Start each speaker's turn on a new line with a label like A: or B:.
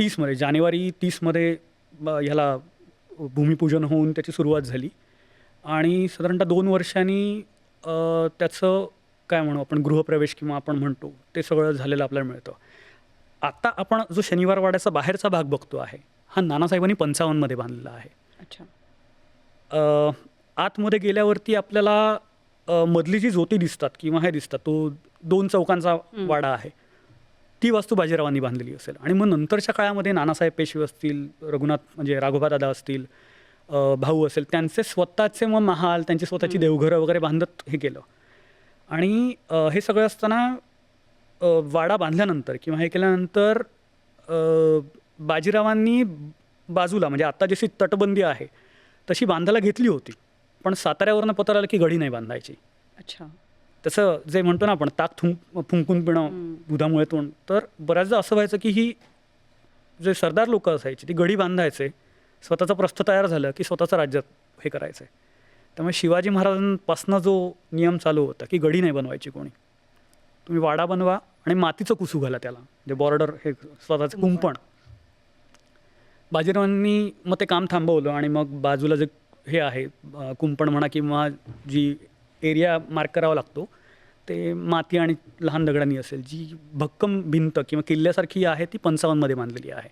A: 30मध्ये जानेवारी 30मध्ये ह्याला भूमिपूजन होऊन त्याची सुरुवात झाली आणि साधारणतः 2 वर्षांनी त्याचं काय म्हणू आपण गृहप्रवेश किंवा आपण म्हणतो ते सगळं झालेलं आपल्याला मिळतं. आता आपण जो शनिवार वाड्याचा बाहेरचा भाग बघतो आहे हा नानासाहेबांनी 55मध्ये बांधलेला आहे.
B: अच्छा.
A: आतमध्ये गेल्यावरती आपल्याला मधली जी ज्योती दिसतात किंवा हे दिसतात तो 2 चौकांचा वाडा आहे. ती वास्तू बाजीरावांनी बांधलेली असेल आणि मग नंतरच्या काळामध्ये नानासाहेब पेशवे असतील, रघुनाथ म्हणजे राघोबादादा असतील, भाऊ असेल, त्यांचे स्वतःचे मग महाल, त्यांची स्वतःची देवघरं वगैरे बांधत हे केलं. आणि हे सगळं असताना वाडा बांधल्यानंतर किंवा हे केल्यानंतर बाजीरावांनी बाजूला म्हणजे आत्ता जशी तटबंदी आहे तशी बांधायला घेतली होती, पण साताऱ्यावरनं पत्र आलं की गडी नाही बांधायची.
B: अच्छा.
A: तसं जे म्हणतो ना आपण ताक फुंकून पिणं दुधामुळे तोंड, तर बऱ्याचदा असं व्हायचं की ही जे सरदार लोक असायची ती गडी बांधायचे, स्वतःचं प्रस्थ तयार झालं की स्वतःचं राज्यात हे करायचं. त्यामुळे शिवाजी महाराजांपासून जो नियम चालू होता की गडी नाही बनवायची कोणी, तुम्ही वाडा बनवा आणि मातीचं कुसू घाला त्याला, म्हणजे बॉर्डर हे स्वतःचं कुंपण. बाजीरावांनी मग ते काम थांबवलं आणि मग बाजूला जे हे आहे कुंपण म्हणा किंवा जी एरिया मार्क करावा लागतो ते माती आणि लहान दगडांनी असेल. जी भक्कम भिंत किंवा किल्ल्यासारखी आहे ती 55मध्ये बांधलेली आहे.